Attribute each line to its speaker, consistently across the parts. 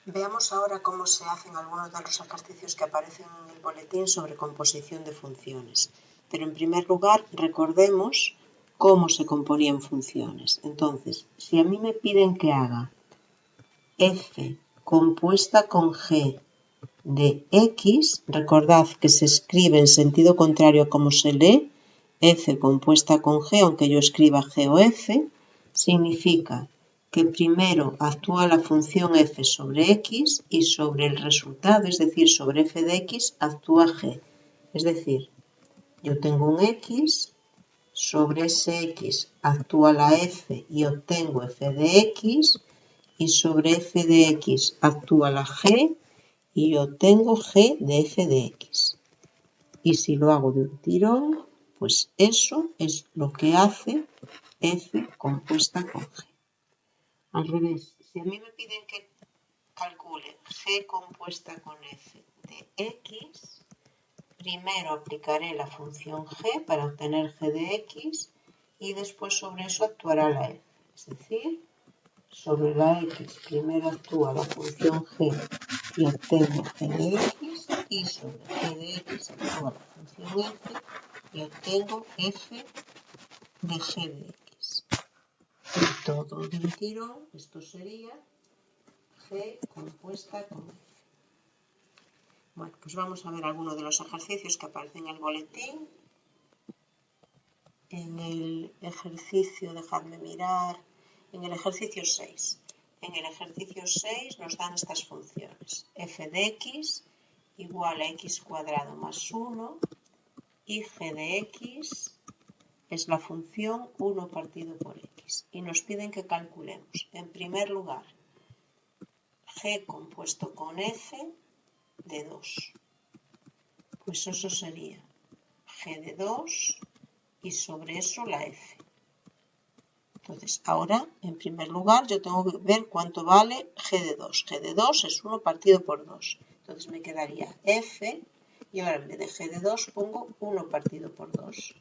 Speaker 1: Veamos ahora cómo se hacen algunos de los ejercicios que aparecen en el boletín sobre composición de funciones. Pero en primer lugar, recordemos cómo se componían funciones. Entonces, si a mí me piden que haga f compuesta con g de x, recordad que se escribe en sentido contrario a como se lee, f compuesta con g, aunque yo escriba g o f, significa que primero actúa la función f sobre x y sobre el resultado, es decir, sobre f de x, actúa g. Es decir, yo tengo un x, sobre ese x actúa la f y obtengo f de x, y sobre f de x actúa la g y obtengo g de f de x. Y si lo hago de un tirón, pues eso es lo que hace f compuesta con g. Al revés, si a mí me piden que calcule g compuesta con f de x, primero aplicaré la función g para obtener g de x y después sobre eso actuará la f. Es decir, sobre la x primero actúa la función g y obtengo g de x, y sobre g de x actúa la función f y obtengo f de g de x. Y todo de un tirón, esto sería g compuesta con f. Bueno, pues vamos a ver algunos de los ejercicios que aparecen en el boletín. En el ejercicio, dejadme mirar, en el ejercicio 6. En el ejercicio 6 nos dan estas funciones. F de x igual a x cuadrado más 1 y g de x es la función 1 partido por x. Y nos piden que calculemos, en primer lugar, g compuesto con f de 2. Pues eso sería g de 2 y sobre eso la f. Entonces, ahora, en primer lugar, yo tengo que ver cuánto vale g de 2. g de 2 es 1 partido por 2. Entonces me quedaría f, y ahora en vez de g de 2 pongo 1 partido por 2.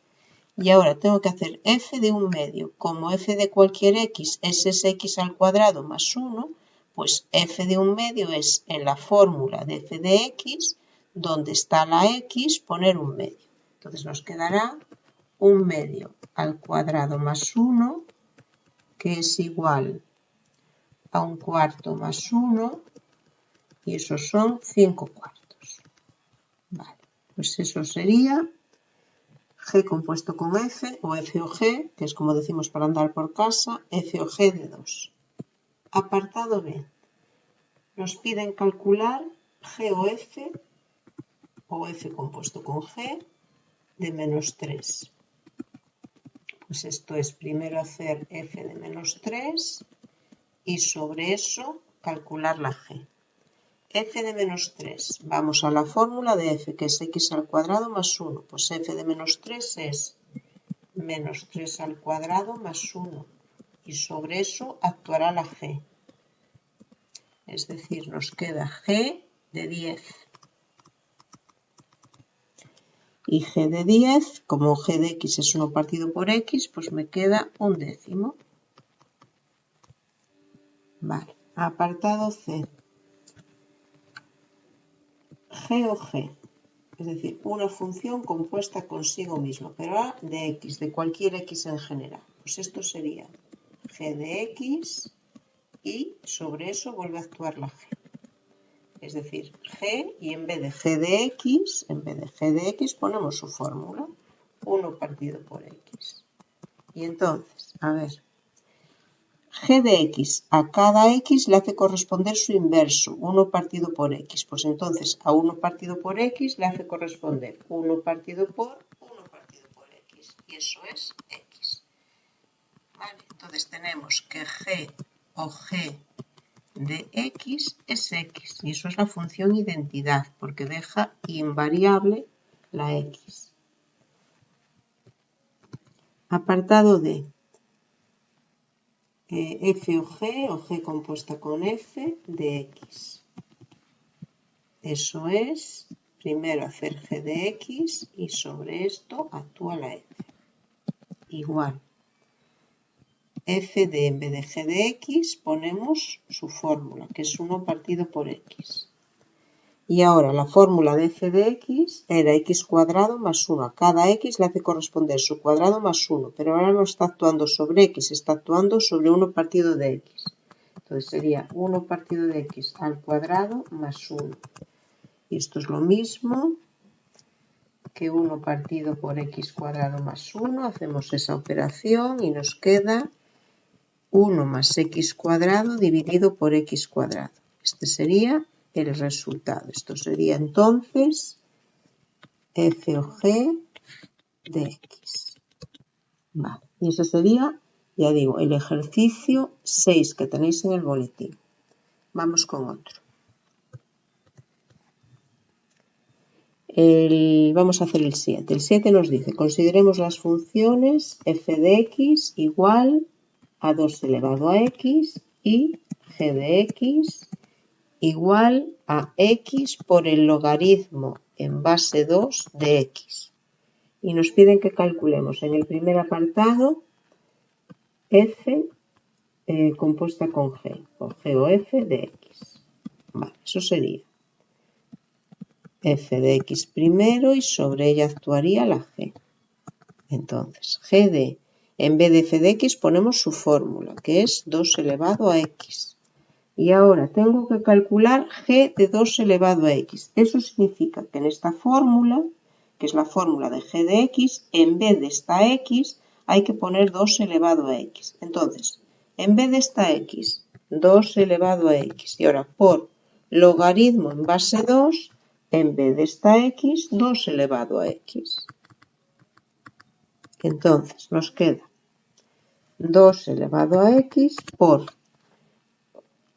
Speaker 1: Y ahora tengo que hacer f de un medio. Como f de cualquier x es ese x al cuadrado más 1, pues f de un medio es en la fórmula de f de x, donde está la x, poner un medio. Entonces nos quedará un medio al cuadrado más 1, que es igual a un cuarto más 1, y eso son 5 cuartos. Vale, pues eso sería g compuesto con f, o f o g, que es como decimos para andar por casa, f o g de 2. Apartado B. Nos piden calcular g o f compuesto con g, de menos 3. Pues esto es primero hacer f de menos 3 y sobre eso calcular la g. f de menos 3. Vamos a la fórmula de f, que es x al cuadrado más 1. Pues f de menos 3 es menos 3 al cuadrado más 1. Y sobre eso actuará la g. Es decir, nos queda g de 10. Y g de 10, como g de x es 1 partido por x, pues me queda un décimo. Vale, apartado C. G o g, es decir, una función compuesta consigo misma, pero A de x, de cualquier x en general. Pues esto sería g de x y sobre eso vuelve a actuar la g. Es decir, g, y en vez de g de x, ponemos su fórmula, 1 partido por x. Y entonces, a ver, g de x a cada x le hace corresponder su inverso, 1 partido por x. Pues entonces a 1 partido por x le hace corresponder 1 partido por 1 partido por x. Y eso es x. Vale, entonces tenemos que g o g de x es x. Y eso es la función identidad, porque deja invariable la x. Apartado D. F o g compuesta con f de x. Eso es, primero hacer g de x y sobre esto actúa la f. Igual f de en vez de g de x ponemos su fórmula, que es 1 partido por x. Y ahora la fórmula de f de x era x cuadrado más 1. A cada x le hace corresponder su cuadrado más 1, pero ahora no está actuando sobre x, está actuando sobre 1 partido de x. Entonces sería 1 partido de x al cuadrado más 1. Y esto es lo mismo que 1 partido por x cuadrado más 1. Hacemos esa operación y nos queda 1 más x cuadrado dividido por x cuadrado. Este sería el resultado. Esto sería entonces f o g de x. Vale. Y ese sería, ya digo, el ejercicio 6 que tenéis en el boletín. Vamos con otro. Vamos a hacer el 7. El 7 nos dice, consideremos las funciones f de x igual a 2 elevado a x y g de x igual a x por el logaritmo en base 2 de x. Y nos piden que calculemos en el primer apartado f compuesta con g, o g o f de x. Vale, eso sería f de x primero y sobre ella actuaría la g. Entonces, g de, en vez de f de x ponemos su fórmula, que es 2 elevado a x. Y ahora tengo que calcular g de 2 elevado a x. Eso significa que en esta fórmula, que es la fórmula de g de x, en vez de esta x hay que poner 2 elevado a x. Entonces, en vez de esta x, 2 elevado a x. Y ahora por logaritmo en base 2, en vez de esta x, 2 elevado a x. Entonces nos queda 2 elevado a x por...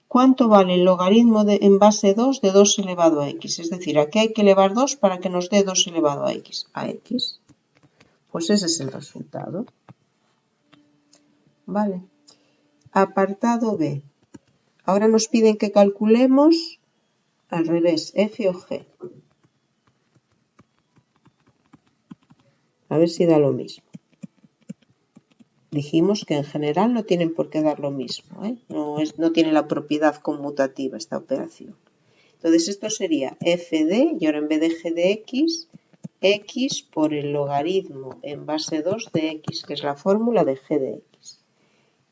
Speaker 1: ¿Cuánto vale el logaritmo en base 2 de 2 elevado a x? Es decir, aquí hay que elevar 2 para que nos dé 2 elevado a x. Pues ese es el resultado. Vale. Apartado B. Ahora nos piden que calculemos al revés, f o g. A ver si da lo mismo. Dijimos que en general no tienen por qué dar lo mismo, ¿eh? No tiene la propiedad conmutativa esta operación. Entonces esto sería f de, y ahora en vez de g de x por el logaritmo en base 2 de x, que es la fórmula de g de x.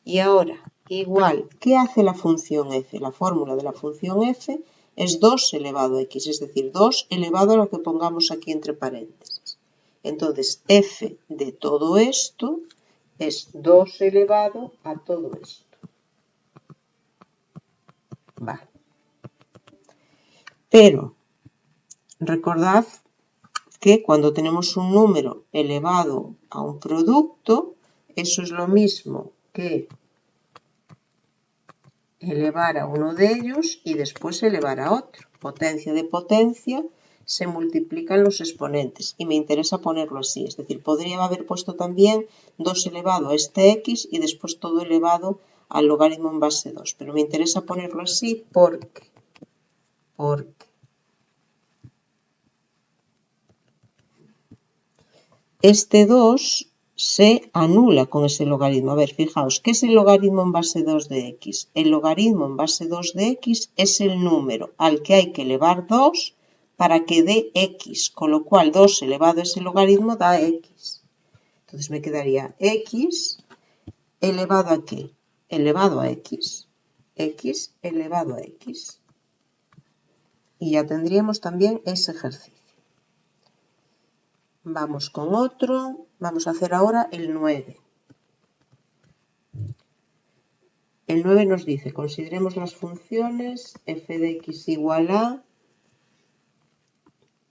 Speaker 1: Y ahora, igual, ¿qué hace la función f? La fórmula de la función f es 2 elevado a x, es decir, 2 elevado a lo que pongamos aquí entre paréntesis. Entonces, f de todo esto es 2 elevado a todo esto. Vale. Pero, recordad que cuando tenemos un número elevado a un producto, eso es lo mismo que elevar a uno de ellos y después elevar a otro. Potencia de potencia se multiplican los exponentes y me interesa ponerlo así. Es decir, podría haber puesto también 2 elevado a este x y después todo elevado al logaritmo en base 2. Pero me interesa ponerlo así porque este 2 se anula con ese logaritmo. A ver, fijaos, ¿qué es el logaritmo en base 2 de x? El logaritmo en base 2 de x es el número al que hay que elevar 2 para que dé x, con lo cual 2 elevado a ese logaritmo da x. Entonces me quedaría x elevado a ¿qué? Elevado a x. X elevado a x. Y ya tendríamos también ese ejercicio. Vamos con otro. Vamos a hacer ahora el 9. El 9 nos dice, consideremos las funciones f de x igual a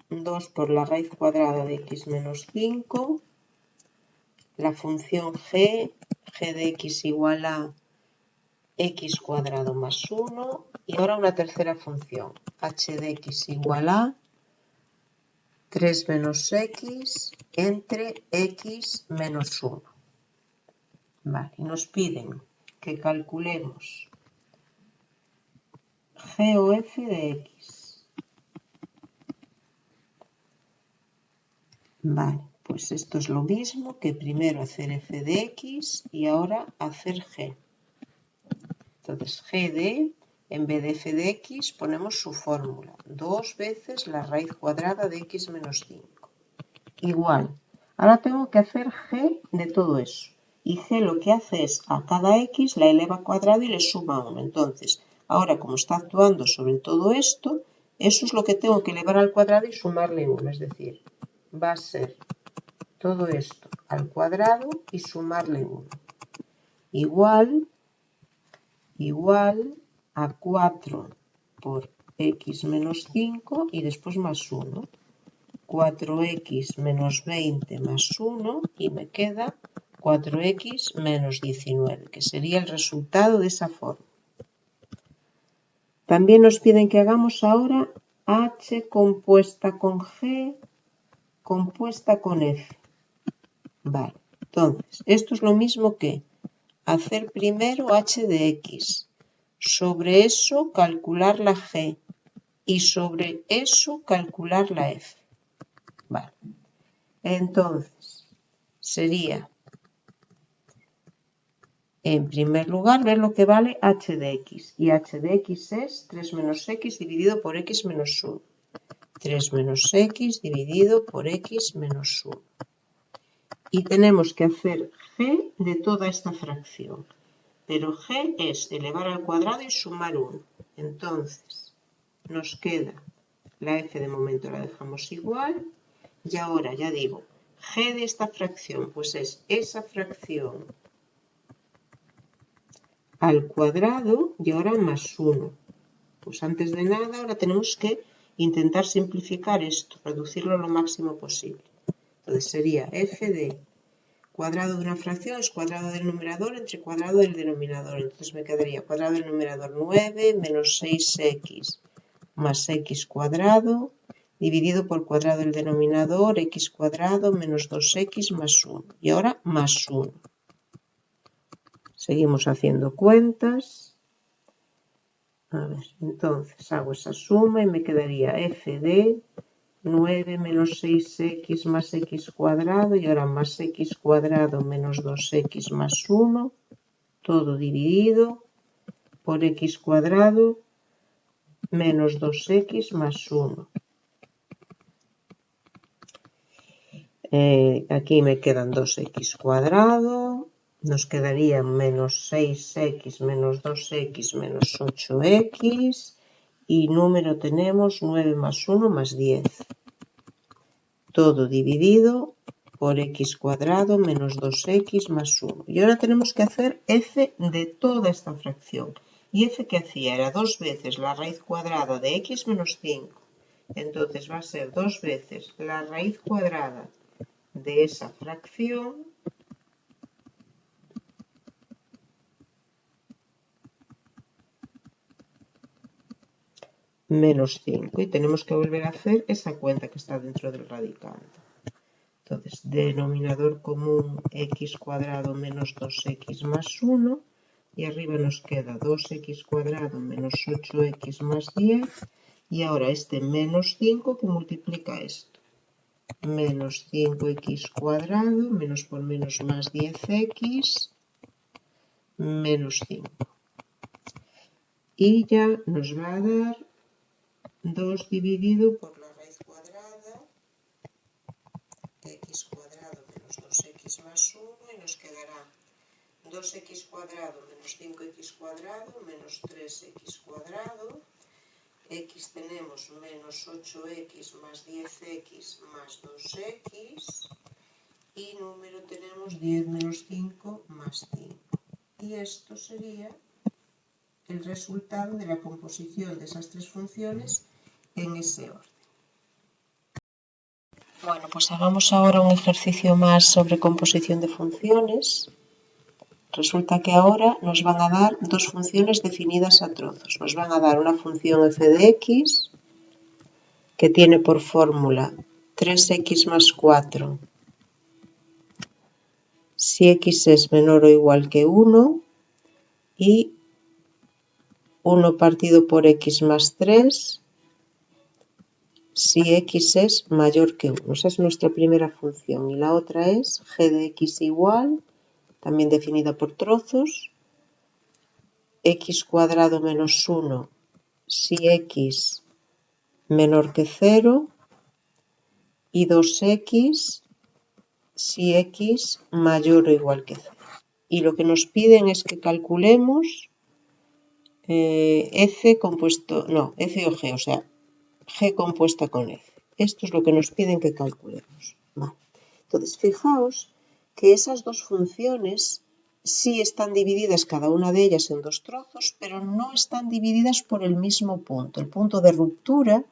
Speaker 1: 2 por la raíz cuadrada de x menos 5, la función g de x igual a x cuadrado más 1, y ahora una tercera función, h de x igual a 3 menos x entre x menos 1. Vale, y nos piden que calculemos g o f de x. Vale, Pues esto es lo mismo que primero hacer f de x y ahora hacer g. Entonces g de, en vez de f de x, ponemos su fórmula. 2 veces la raíz cuadrada de x menos 5. Igual. Ahora tengo que hacer g de todo eso. Y g lo que hace es a cada x la eleva al cuadrado y le suma 1. Entonces, ahora como está actuando sobre todo esto, eso es lo que tengo que elevar al cuadrado y sumarle 1. Es decir, va a ser todo esto al cuadrado y sumarle 1. Igual a 4 por x menos 5 y después más 1. 4x menos 20 más 1 y me queda 4x menos 19, que sería el resultado de esa forma. También nos piden que hagamos ahora h compuesta con g compuesta con f. Vale, entonces, esto es lo mismo que hacer primero h de x, sobre eso calcular la g y sobre eso calcular la f. Vale, entonces sería, en primer lugar, ver lo que vale h de x. Y h de x es 3 menos x dividido por x menos 1. 3 menos x dividido por x menos 1. Y tenemos que hacer g de toda esta fracción. Pero g es elevar al cuadrado y sumar 1. Entonces, nos queda la f de momento la dejamos igual. Y ahora, ya digo, g de esta fracción, pues es esa fracción al cuadrado y ahora más 1. Pues antes de nada, ahora tenemos que intentar simplificar esto, reducirlo lo máximo posible. Entonces sería f de cuadrado de una fracción es cuadrado del numerador entre cuadrado del denominador. Entonces me quedaría cuadrado del numerador 9 menos 6x más x cuadrado dividido por cuadrado del denominador x cuadrado menos 2x más 1. Y ahora más 1. Seguimos haciendo cuentas. A ver, entonces hago esa suma y me quedaría f de 9 menos 6x más x cuadrado y ahora más x cuadrado menos 2x más 1, todo dividido por x cuadrado menos 2x más 1. Aquí me quedan 2x cuadrado, nos quedaría menos 6x menos 2x menos 8x y número tenemos 9 más 1 más 10. Todo dividido por x cuadrado menos 2x más 1. Y ahora tenemos que hacer f de toda esta fracción. Y f que hacía era 2 veces la raíz cuadrada de x menos 5. Entonces va a ser 2 veces la raíz cuadrada de esa fracción menos 5. Y tenemos que volver a hacer esa cuenta que está dentro del radicando. Entonces, denominador común x cuadrado menos 2x más 1. Y arriba nos queda 2x cuadrado menos 8x más 10. Y ahora este menos 5 que multiplica esto. Menos 5x cuadrado, menos por menos más 10x, menos 5. Y ya nos va a dar 2 dividido por la raíz cuadrada, x cuadrado menos 2x más 1, y nos quedará 2x cuadrado menos 5x cuadrado menos 3x cuadrado. X tenemos menos 8x más 10x más 2x. Y número tenemos 10 menos 5 más 5. Y esto sería el resultado de la composición de esas tres funciones en ese orden. Bueno, pues hagamos ahora un ejercicio más sobre composición de funciones. Resulta que ahora nos van a dar dos funciones definidas a trozos. Nos van a dar una función f de x que tiene por fórmula 3x más 4 si x es menor o igual que 1 y 1 partido por x más 3 si x es mayor que 1. Esa es nuestra primera función. Y la otra es g de x igual, también definida por trozos, x cuadrado menos 1 si x menor que 0 y 2x si x mayor o igual que 0. Y lo que nos piden es que calculemos f o g, o sea, g compuesta con f. Esto es lo que nos piden que calculemos. Vale. Entonces, fijaos que esas dos funciones sí están divididas cada una de ellas en dos trozos, pero no están divididas por el mismo punto. El punto de ruptura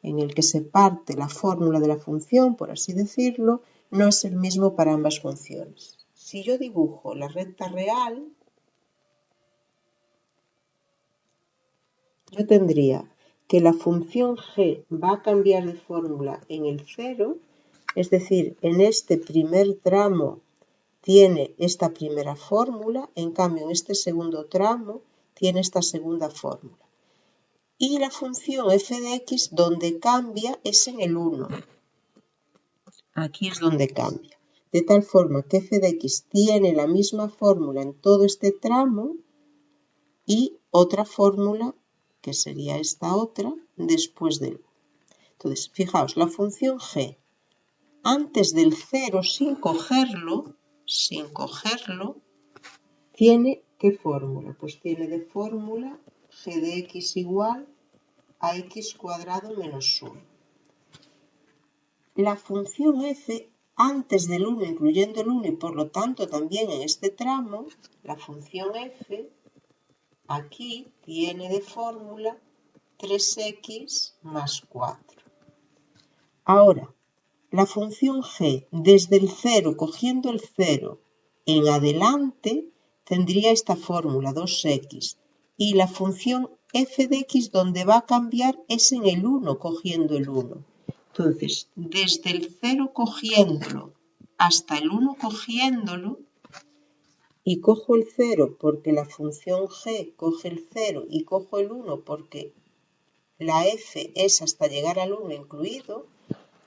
Speaker 1: en el que se parte la fórmula de la función, por así decirlo, no es el mismo para ambas funciones. Si yo dibujo la recta real, yo tendría que la función g va a cambiar de fórmula en el 0, es decir, en este primer tramo tiene esta primera fórmula, en cambio en este segundo tramo tiene esta segunda fórmula. Y la función f de x donde cambia es en el 1. Aquí es donde cambia. De tal forma que f de x tiene la misma fórmula en todo este tramo y otra fórmula, que sería esta otra, después del 1. Entonces, fijaos, la función g, antes del 0 sin cogerlo, tiene ¿qué fórmula? Pues tiene de fórmula g de x igual a x cuadrado menos 1. La función f, antes del 1, incluyendo el 1 y por lo tanto también en este tramo, la función f aquí tiene de fórmula 3x más 4. Ahora, la función g desde el 0, cogiendo el 0 en adelante, tendría esta fórmula 2x. Y la función f de x donde va a cambiar es en el 1, cogiendo el 1. Entonces, desde el 0 cogiéndolo hasta el 1 cogiéndolo, y cojo el 0 porque la función g coge el 0 y cojo el 1 porque la f es hasta llegar al 1 incluido,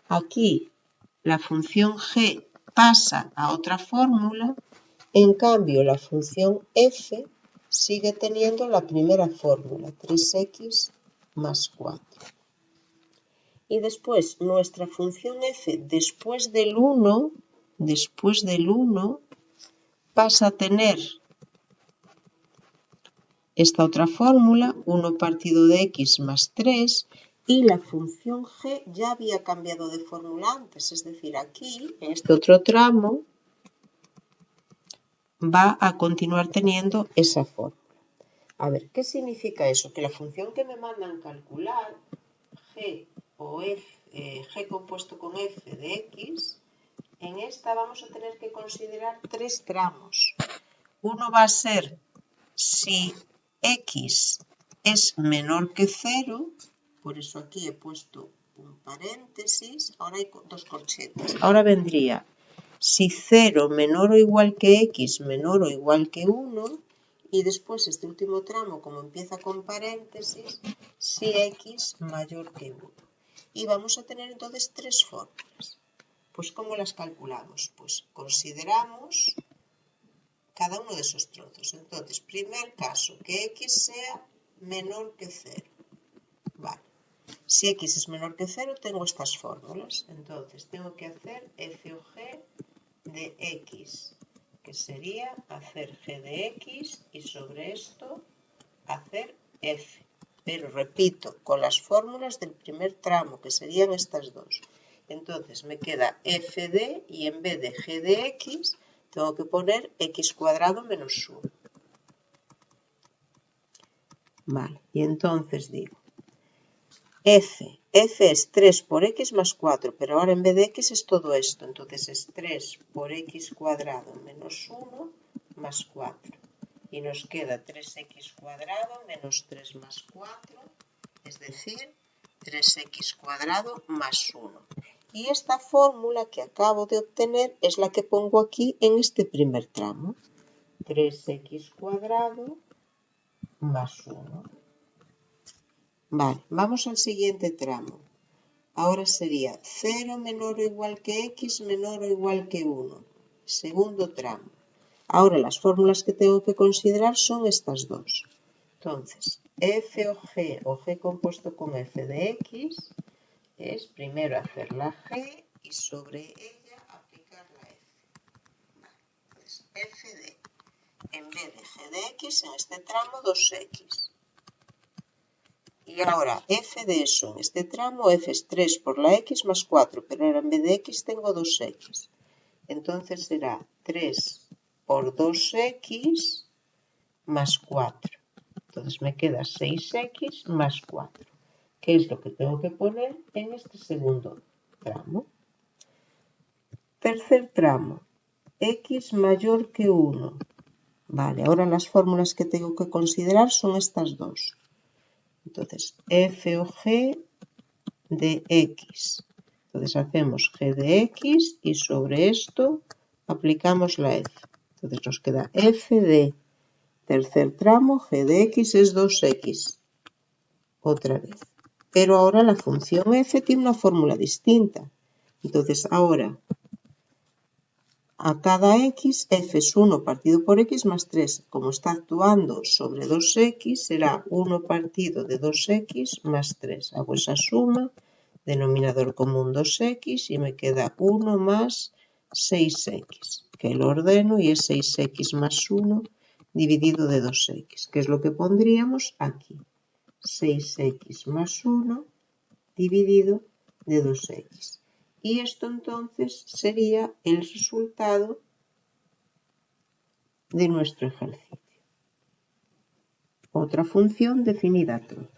Speaker 1: aquí la función g pasa a otra fórmula, en cambio la función f sigue teniendo la primera fórmula, 3x más 4. Y después nuestra función f después del 1 pasa a tener esta otra fórmula, 1 partido de x más 3, y la función g ya había cambiado de fórmula antes, es decir, aquí, en este otro tramo, va a continuar teniendo esa fórmula. A ver, ¿qué significa eso? Que la función que me mandan calcular, g o f, g compuesto con f de x, en esta vamos a tener que considerar tres tramos. Uno va a ser si x es menor que 0, por eso aquí he puesto un paréntesis, ahora hay dos corchetes. Ahora vendría si 0 menor o igual que x menor o igual que 1, y después este último tramo, como empieza con paréntesis, si x mayor que 1. Y vamos a tener entonces tres fórmulas. Pues ¿cómo las calculamos? Pues consideramos cada uno de esos trozos. Entonces, primer caso, que x sea menor que 0. Vale. Si x es menor que 0, tengo estas fórmulas. Entonces, tengo que hacer f o g de x, que sería hacer g de x y sobre esto hacer f. Pero repito, con las fórmulas del primer tramo, que serían estas dos. Entonces, me queda f de, y en vez de g de x, tengo que poner x cuadrado menos 1. Vale, y entonces digo, f es 3 por x más 4, pero ahora en vez de x es todo esto. Entonces es 3 por x cuadrado menos 1 más 4. Y nos queda 3x cuadrado menos 3 más 4, es decir, 3x cuadrado más 1. Y esta fórmula que acabo de obtener es la que pongo aquí en este primer tramo. 3x cuadrado más 1. Vale, vamos al siguiente tramo. Ahora sería 0 menor o igual que x menor o igual que 1. Segundo tramo. Ahora las fórmulas que tengo que considerar son estas dos. Entonces, f o g compuesto con f de x es primero hacer la g y sobre ella aplicar la f. Vale, entonces f de, en vez de g de x, en este tramo 2x. Y ahora f de eso en este tramo, f es 3 por la x más 4, pero ahora en vez de x tengo 2x. Entonces será 3 por 2x más 4. Entonces me queda 6x más 4, que es lo que tengo que poner en este segundo tramo. Tercer tramo, x mayor que 1. Vale, ahora las fórmulas que tengo que considerar son estas dos. Entonces, f o g de x. Entonces hacemos g de x y sobre esto aplicamos la f. Entonces nos queda f de tercer tramo, g de x es 2x. Otra vez. Pero ahora la función f tiene una fórmula distinta. Entonces ahora a cada x, f es 1 partido por x más 3. Como está actuando sobre 2x, será 1 partido de 2x más 3. Hago esa suma, denominador común 2x y me queda 1 más 6x, que lo ordeno y es 6x más 1 dividido de 2x, que es lo que pondríamos aquí. 6x más 1 dividido de 2x. Y esto entonces sería el resultado de nuestro ejercicio. Otra función definida a todos.